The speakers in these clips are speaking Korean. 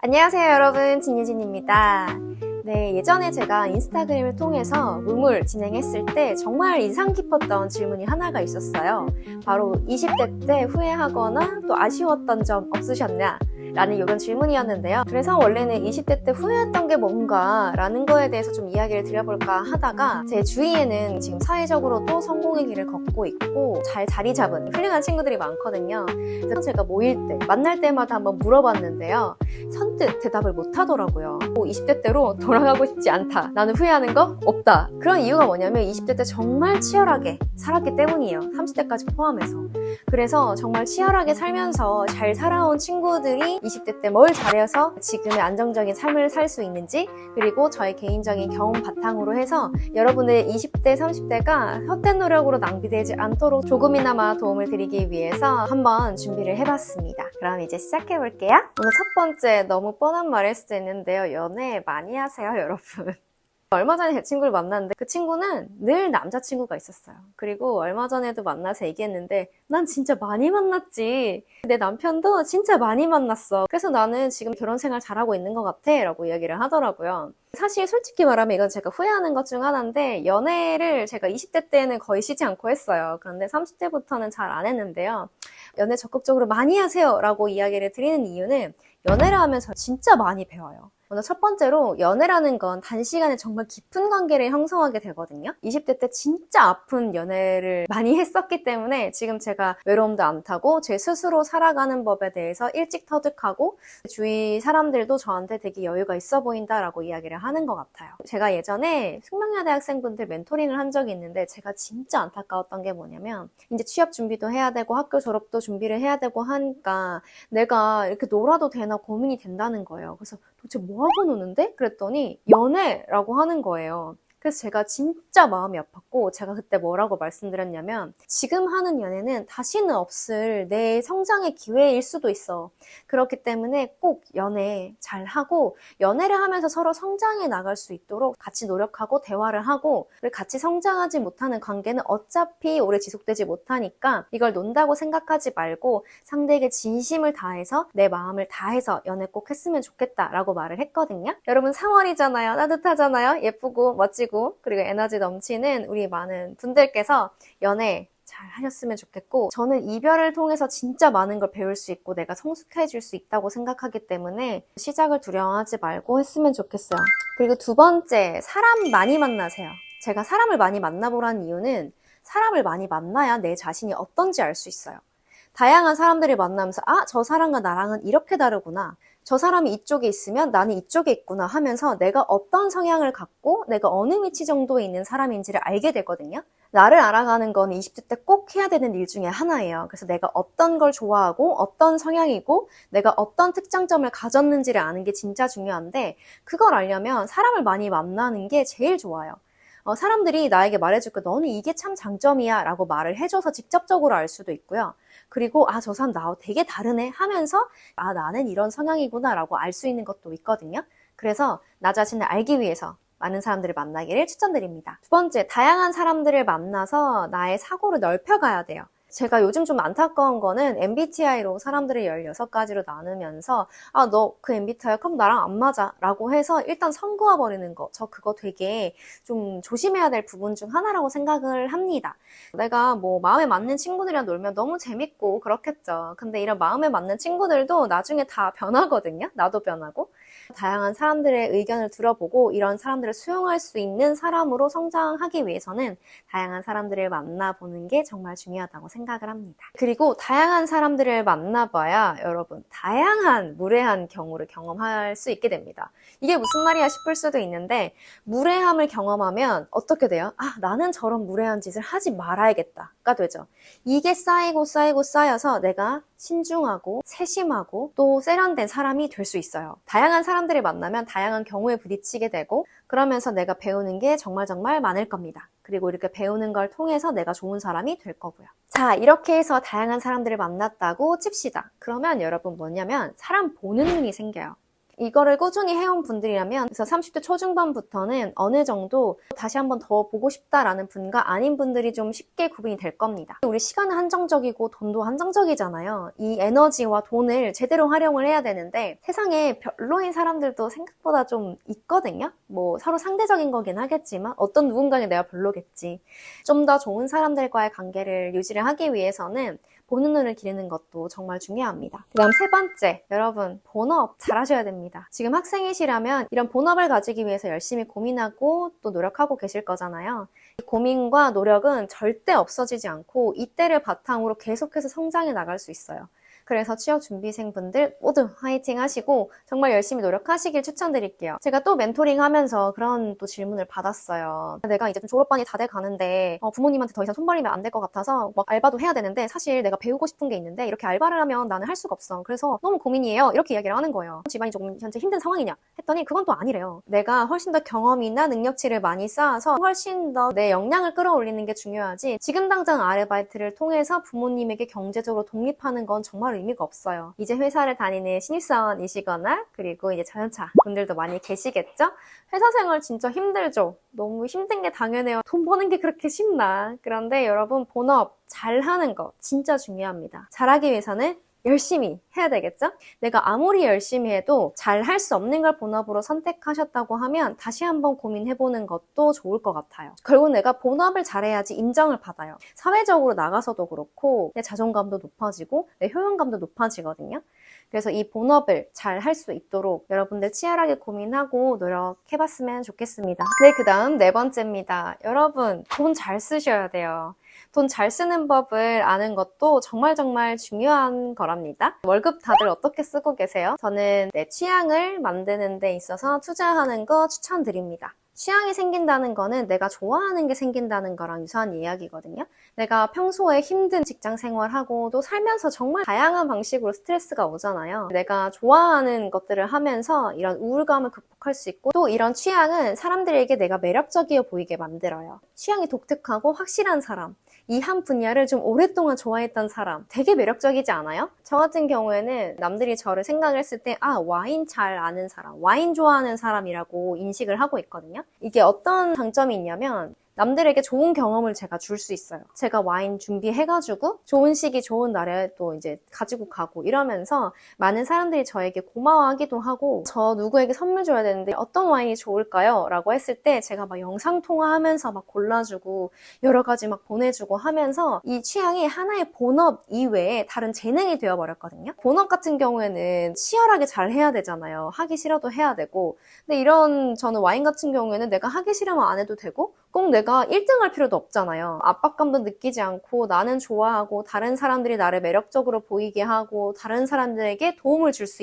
안녕하세요 여러분, 진유진입니다. 네, 예전에 제가 인스타그램을 통해서 룸을 진행했을 때 정말 인상 깊었던 질문이 하나가 있었어요. 바로 20대 때 후회하거나 또 아쉬웠던 점 없으셨냐? 라는 이런 질문이었는데요. 그래서 원래는 20대 때 후회했던 게 뭔가 라는 거에 대해서 좀 이야기를 드려볼까 하다가 제 주위에는 지금 사회적으로도 성공의 길을 걷고 있고 잘 자리 잡은 훌륭한 친구들이 많거든요. 그래서 제가 모일 때 만날 때마다 한번 물어봤는데요. 선뜻 대답을 못 하더라고요. 20대 때로 돌아가고 싶지 않다. 나는 후회하는 거 없다. 그런 이유가 뭐냐면 20대 때 정말 치열하게 살았기 때문이에요. 30대까지 포함해서. 그래서 정말 치열하게 살면서 잘 살아온 친구들이 20대 때 뭘 잘해서 지금의 안정적인 삶을 살 수 있는지, 그리고 저의 개인적인 경험 바탕으로 해서 여러분의 20대, 30대가 헛된 노력으로 낭비되지 않도록 조금이나마 도움을 드리기 위해서 한번 준비를 해봤습니다. 그럼 이제 시작해볼게요. 오늘 첫 번째, 너무 뻔한 말일 수도 있는데요. 연애 많이 하세요, 여러분? 얼마 전에 제 친구를 만났는데 그 친구는 늘 남자친구가 있었어요. 그리고 얼마 전에도 만나서 얘기했는데 난 진짜 많이 만났지. 내 남편도 진짜 많이 만났어. 그래서 나는 지금 결혼 생활 잘하고 있는 것 같아 라고 이야기를 하더라고요. 사실 솔직히 말하면 이건 제가 후회하는 것 중 하나인데, 연애를 제가 20대 때는 거의 쉬지 않고 했어요. 그런데 30대부터는 잘 안 했는데요. 연애 적극적으로 많이 하세요 라고 이야기를 드리는 이유는 연애를 하면서 진짜 많이 배워요. 먼저 첫 번째로, 연애라는 건 단시간에 정말 깊은 관계를 형성하게 되거든요. 20대 때 진짜 아픈 연애를 많이 했었기 때문에 지금 제가 외로움도 안 타고 제 스스로 살아가는 법에 대해서 일찍 터득하고 주위 사람들도 저한테 되게 여유가 있어 보인다라고 이야기를 하는 것 같아요. 제가 예전에 숙명여대 학생분들 멘토링을 한 적이 있는데 제가 진짜 안타까웠던 게 뭐냐면, 이제 취업 준비도 해야 되고 학교 졸업도 준비를 해야 되고 하니까 내가 이렇게 놀아도 되나 고민이 된다는 거예요. 그래서 도대체 뭐 하고 노는데? 그랬더니 연애라고 하는 거예요. 그래서 제가 진짜 마음이 아팠고, 제가 그때 뭐라고 말씀드렸냐면, 지금 하는 연애는 다시는 없을 내 성장의 기회일 수도 있어. 그렇기 때문에 꼭 연애 잘하고, 연애를 하면서 서로 성장해 나갈 수 있도록 같이 노력하고 대화를 하고, 그리고 같이 성장하지 못하는 관계는 어차피 오래 지속되지 못하니까 이걸 논다고 생각하지 말고 상대에게 진심을 다해서 내 마음을 다해서 연애 꼭 했으면 좋겠다라고 말을 했거든요. 여러분, 3월이잖아요. 따뜻하잖아요. 예쁘고 멋지고 그리고 에너지 넘치는 우리 많은 분들께서 연애 잘 하셨으면 좋겠고, 저는 이별을 통해서 진짜 많은 걸 배울 수 있고 내가 성숙해질 수 있다고 생각하기 때문에 시작을 두려워하지 말고 했으면 좋겠어요. 그리고 두 번째, 사람 많이 만나세요. 제가 사람을 많이 만나보라는 이유는 사람을 많이 만나야 내 자신이 어떤지 알 수 있어요. 다양한 사람들을 만나면서 저 사람과 나랑은 이렇게 다르구나, 저 사람이 이쪽에 있으면 나는 이쪽에 있구나 하면서 내가 어떤 성향을 갖고 내가 어느 위치 정도에 있는 사람인지를 알게 되거든요. 나를 알아가는 건 20대 때 꼭 해야 되는 일 중에 하나예요. 그래서 내가 어떤 걸 좋아하고 어떤 성향이고 내가 어떤 특장점을 가졌는지를 아는 게 진짜 중요한데, 그걸 알려면 사람을 많이 만나는 게 제일 좋아요. 사람들이 나에게 말해줄 거, 너는 이게 참 장점이야 라고 말을 해줘서 직접적으로 알 수도 있고요. 그리고 저 사람 나하고 되게 다르네 하면서 나는 이런 성향이구나 라고 알 수 있는 것도 있거든요. 그래서 나 자신을 알기 위해서 많은 사람들을 만나기를 추천드립니다. 두 번째, 다양한 사람들을 만나서 나의 사고를 넓혀가야 돼요. 제가 요즘 좀 안타까운 거는 MBTI로 사람들을 16가지로 나누면서 너 그 MBTI 그럼 나랑 안 맞아 라고 해서 일단 선그어 버리는 거, 저 그거 되게 좀 조심해야 될 부분 중 하나라고 생각을 합니다. 내가 뭐 마음에 맞는 친구들이랑 놀면 너무 재밌고 그렇겠죠. 근데 이런 마음에 맞는 친구들도 나중에 다 변하거든요. 나도 변하고. 다양한 사람들의 의견을 들어보고 이런 사람들을 수용할 수 있는 사람으로 성장하기 위해서는 다양한 사람들을 만나보는 게 정말 중요하다고 생각을 합니다. 그리고 다양한 사람들을 만나봐야 여러분 다양한 무례한 경우를 경험할 수 있게 됩니다. 이게 무슨 말이야 싶을 수도 있는데, 무례함을 경험하면 어떻게 돼요? 나는 저런 무례한 짓을 하지 말아야겠다가 되죠. 이게 쌓이고 쌓여서 내가 신중하고 세심하고 또 세련된 사람이 될 수 있어요. 다양한 사람들을 만나면 다양한 경우에 부딪히게 되고, 그러면서 내가 배우는 게 정말 많을 겁니다. 그리고 이렇게 배우는 걸 통해서 내가 좋은 사람이 될 거고요. 자, 이렇게 해서 다양한 사람들을 만났다고 칩시다. 그러면 여러분 뭐냐면 사람 보는 눈이 생겨요. 이거를 꾸준히 해온 분들이라면 그래서 30대 초중반부터는 어느 정도 다시 한번 더 보고 싶다라는 분과 아닌 분들이 좀 쉽게 구분이 될 겁니다. 우리 시간은 한정적이고 돈도 한정적이잖아요. 이 에너지와 돈을 제대로 활용을 해야 되는데 세상에 별로인 사람들도 생각보다 좀 있거든요. 뭐 서로 상대적인 거긴 하겠지만 어떤 누군가는 내가 별로겠지. 좀 더 좋은 사람들과의 관계를 유지를 하기 위해서는 보는 눈을 기르는 것도 정말 중요합니다. 그 다음 세 번째, 여러분 본업 잘하셔야 됩니다. 지금 학생이시라면 이런 본업을 가지기 위해서 열심히 고민하고 또 노력하고 계실 거잖아요. 이 고민과 노력은 절대 없어지지 않고 이때를 바탕으로 계속해서 성장해 나갈 수 있어요. 그래서 취업준비생분들 모두 화이팅 하시고 정말 열심히 노력하시길 추천드릴게요. 제가 또 멘토링 하면서 그런 또 질문을 받았어요. 내가 이제 좀 졸업반이 다 돼 가는데 부모님한테 더 이상 손 벌리면 안 될 것 같아서 막 알바도 해야 되는데 사실 내가 배우고 싶은 게 있는데 이렇게 알바를 하면 나는 할 수가 없어. 그래서 너무 고민이에요. 이렇게 이야기를 하는 거예요. 집안이 조금 현재 힘든 상황이냐 했더니 그건 또 아니래요. 내가 훨씬 더 경험이나 능력치를 많이 쌓아서 훨씬 더 내 역량을 끌어올리는 게 중요하지 지금 당장 아르바이트를 통해서 부모님에게 경제적으로 독립하는 건 정말 의미가 없어요. 이제 회사를 다니는 신입사원이시거나 그리고 이제 전연차 분들도 많이 계시겠죠? 회사 생활 진짜 힘들죠? 너무 힘든 게 당연해요. 돈 버는 게 그렇게 쉽나? 그런데 여러분 본업 잘하는 거 진짜 중요합니다. 잘하기 위해서는 열심히 해야 되겠죠? 내가 아무리 열심히 해도 잘 할 수 없는 걸 본업으로 선택하셨다고 하면 다시 한번 고민해보는 것도 좋을 것 같아요. 결국 내가 본업을 잘해야지 인정을 받아요. 사회적으로 나가서도 그렇고 내 자존감도 높아지고 내 효용감도 높아지거든요. 그래서 이 본업을 잘 할 수 있도록 여러분들 치열하게 고민하고 노력해봤으면 좋겠습니다. 네, 그 다음 네 번째입니다. 여러분 돈 잘 쓰셔야 돼요. 돈 잘 쓰는 법을 아는 것도 정말 중요한 거랍니다. 월급 다들 어떻게 쓰고 계세요? 저는 내 취향을 만드는 데 있어서 투자하는 거 추천드립니다. 취향이 생긴다는 거는 내가 좋아하는 게 생긴다는 거랑 유사한 이야기거든요. 내가 평소에 힘든 직장 생활하고 또 살면서 정말 다양한 방식으로 스트레스가 오잖아요. 내가 좋아하는 것들을 하면서 이런 우울감을 극복할 수 있고 또 이런 취향은 사람들에게 내가 매력적이어 보이게 만들어요. 취향이 독특하고 확실한 사람, 이 한 분야를 좀 오랫동안 좋아했던 사람 되게 매력적이지 않아요? 저 같은 경우에는 남들이 저를 생각을 했을 때 와인 잘 아는 사람, 와인 좋아하는 사람이라고 인식을 하고 있거든요. 이게 어떤 장점이 있냐면 남들에게 좋은 경험을 제가 줄 수 있어요. 제가 와인 준비해가지고 좋은 시기 좋은 날에 또 이제 가지고 가고 이러면서 많은 사람들이 저에게 고마워하기도 하고 저 누구에게 선물 줘야 되는데 어떤 와인이 좋을까요? 라고 했을 때 제가 막 영상통화하면서 막 골라주고 여러 가지 막 보내주고 하면서 이 취향이 하나의 본업 이외에 다른 재능이 되어버렸거든요. 본업 같은 경우에는 치열하게 잘 해야 되잖아요. 하기 싫어도 해야 되고 근데 이런 저는 와인 같은 경우에는 내가 하기 싫으면 안 해도 되고 꼭 내가 1등 할 필요도 없잖아요. 압박감도 느끼지 않고 나는 좋아하고 다른 사람들이 나를 매력적으로 보이게 하고 다른 사람들에게 도움을 줄 수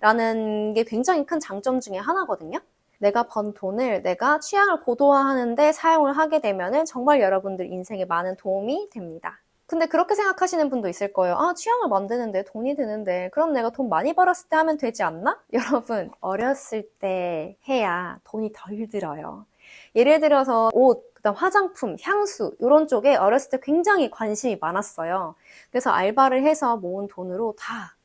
있다라는 게 굉장히 큰 장점 중에 하나거든요. 내가 번 돈을 내가 취향을 고도화하는데 사용을 하게 되면 정말 여러분들 인생에 많은 도움이 됩니다. 근데 그렇게 생각하시는 분도 있을 거예요. 취향을 만드는데 돈이 드는데 그럼 내가 돈 많이 벌었을 때 하면 되지 않나? 여러분, 어렸을 때 해야 돈이 덜 들어요. 예를 들어서 옷, 그다음 화장품, 향수 이런 쪽에 어렸을 때 굉장히 관심이 많았어요. 그래서 알바를 해서 모은 돈으로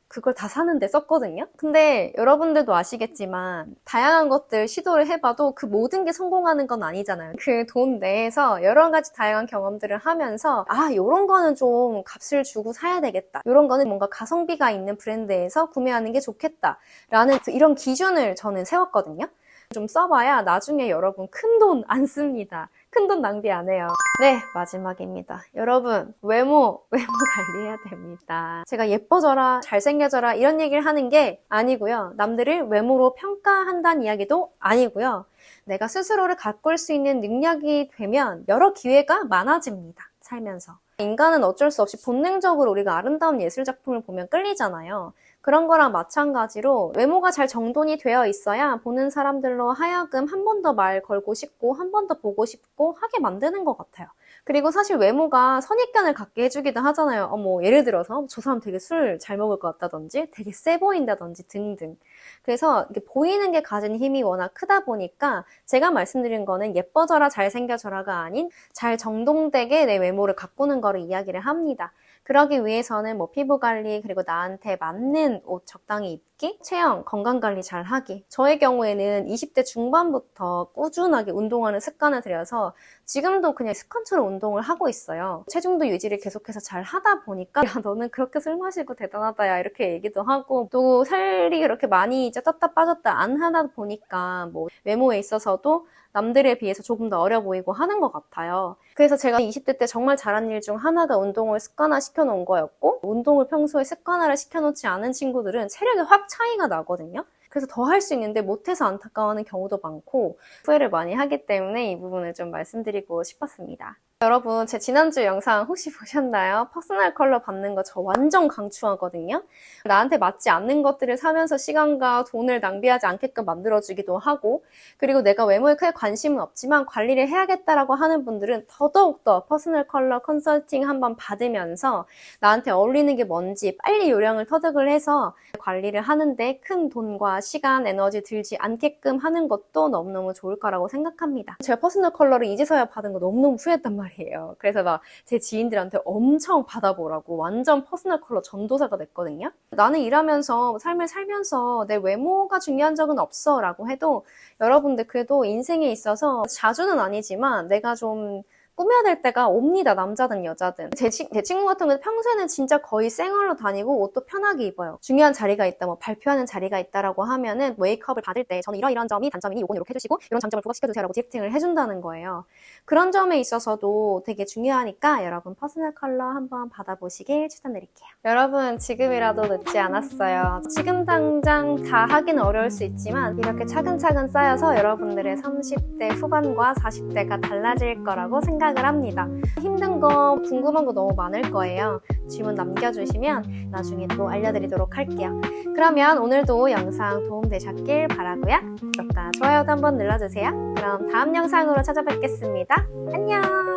그걸 다 사는데 썼거든요. 근데 여러분들도 아시겠지만 다양한 것들 시도를 해봐도 그 모든 게 성공하는 건 아니잖아요. 그 돈 내에서 여러 가지 다양한 경험들을 하면서 요런 거는 좀 값을 주고 사야 되겠다. 요런 거는 뭔가 가성비가 있는 브랜드에서 구매하는 게 좋겠다. 라는 이런 기준을 저는 세웠거든요. 좀 써봐야 나중에 여러분 큰 돈 안 씁니다. 큰 돈 낭비 안 해요. 네, 마지막입니다. 여러분, 외모 관리해야 됩니다. 제가 예뻐져라, 잘생겨져라 이런 얘기를 하는 게 아니고요. 남들을 외모로 평가한다는 이야기도 아니고요. 내가 스스로를 가꿀 수 있는 능력이 되면 여러 기회가 많아집니다. 살면서. 인간은 어쩔 수 없이 본능적으로 우리가 아름다운 예술 작품을 보면 끌리잖아요. 그런 거랑 마찬가지로 외모가 잘 정돈이 되어 있어야 보는 사람들로 하여금 한 번 더 말 걸고 싶고 한 번 더 보고 싶고 하게 만드는 것 같아요. 그리고 사실 외모가 선입견을 갖게 해주기도 하잖아요. 예를 들어서 저 사람 되게 술 잘 먹을 것 같다든지 되게 세 보인다든지 등등. 그래서 이렇게 보이는 게 가진 힘이 워낙 크다 보니까 제가 말씀드린 거는 예뻐져라 잘생겨져라가 아닌 잘 정돈되게 내 외모를 가꾸는 거를 이야기를 합니다. 그러기 위해서는 뭐 피부 관리, 그리고 나한테 맞는 옷 적당히 입기, 체형, 건강 관리 잘 하기. 저의 경우에는 20대 중반부터 꾸준하게 운동하는 습관을 들여서 지금도 그냥 습관처럼 운동을 하고 있어요. 체중도 유지를 계속해서 잘 하다 보니까 야, 너는 그렇게 술 마시고 대단하다 야 이렇게 얘기도 하고, 또 살이 그렇게 많이 이제 떴다 빠졌다 안 하다 보니까 뭐 외모에 있어서도 남들에 비해서 조금 더 어려 보이고 하는 것 같아요. 그래서 제가 20대 때 정말 잘한 일 중 하나가 운동을 습관화 시켜놓은 거였고, 운동을 평소에 습관화를 시켜놓지 않은 친구들은 체력이 확 차이가 나거든요. 그래서 더 할 수 있는데 못해서 안타까워하는 경우도 많고 후회를 많이 하기 때문에 이 부분을 좀 말씀드리고 싶었습니다. 여러분, 제 지난주 영상 혹시 보셨나요? 퍼스널 컬러 받는 거 저 완전 강추하거든요. 나한테 맞지 않는 것들을 사면서 시간과 돈을 낭비하지 않게끔 만들어주기도 하고, 그리고 내가 외모에 크게 관심은 없지만 관리를 해야겠다라고 하는 분들은 더더욱더 퍼스널 컬러 컨설팅 한번 받으면서 나한테 어울리는 게 뭔지 빨리 요령을 터득을 해서 관리를 하는데 큰 돈과 시간, 에너지 들지 않게끔 하는 것도 너무너무 좋을 거라고 생각합니다. 제가 퍼스널 컬러를 이제서야 받은 거 너무너무 후회했단 말이에요. 그래서 막 제 지인들한테 엄청 받아보라고 완전 퍼스널 컬러 전도사가 됐거든요. 나는 일하면서 삶을 살면서 내 외모가 중요한 적은 없어 라고 해도 여러분들 그래도 인생에 있어서 자주는 아니지만 내가 좀 꾸며야 될 때가 옵니다. 남자든 여자든. 제 친구 같은 경우는 평소에는 진짜 거의 생얼로 다니고 옷도 편하게 입어요. 중요한 자리가 있다, 뭐 발표하는 자리가 있다라고 하면은 메이크업을 받을 때 저는 이런 점이 단점이니 요건 이렇게 해주시고 이런 장점을 부각시켜주세요 라고 디렉팅을 해준다는 거예요. 그런 점에 있어서도 되게 중요하니까 여러분 퍼스널 컬러 한번 받아보시길 추천드릴게요. 여러분, 지금이라도 늦지 않았어요. 지금 당장 다 하긴 어려울 수 있지만 이렇게 차근차근 쌓여서 여러분들의 30대 후반과 40대가 달라질 거라고 생각을 합니다. 힘든 거, 궁금한 거 너무 많을 거예요. 질문 남겨주시면 나중에 또 알려드리도록 할게요. 그러면 오늘도 영상 도움되셨길 바라고요. 구독과 좋아요도 한번 눌러주세요. 그럼 다음 영상으로 찾아뵙겠습니다. 안녕!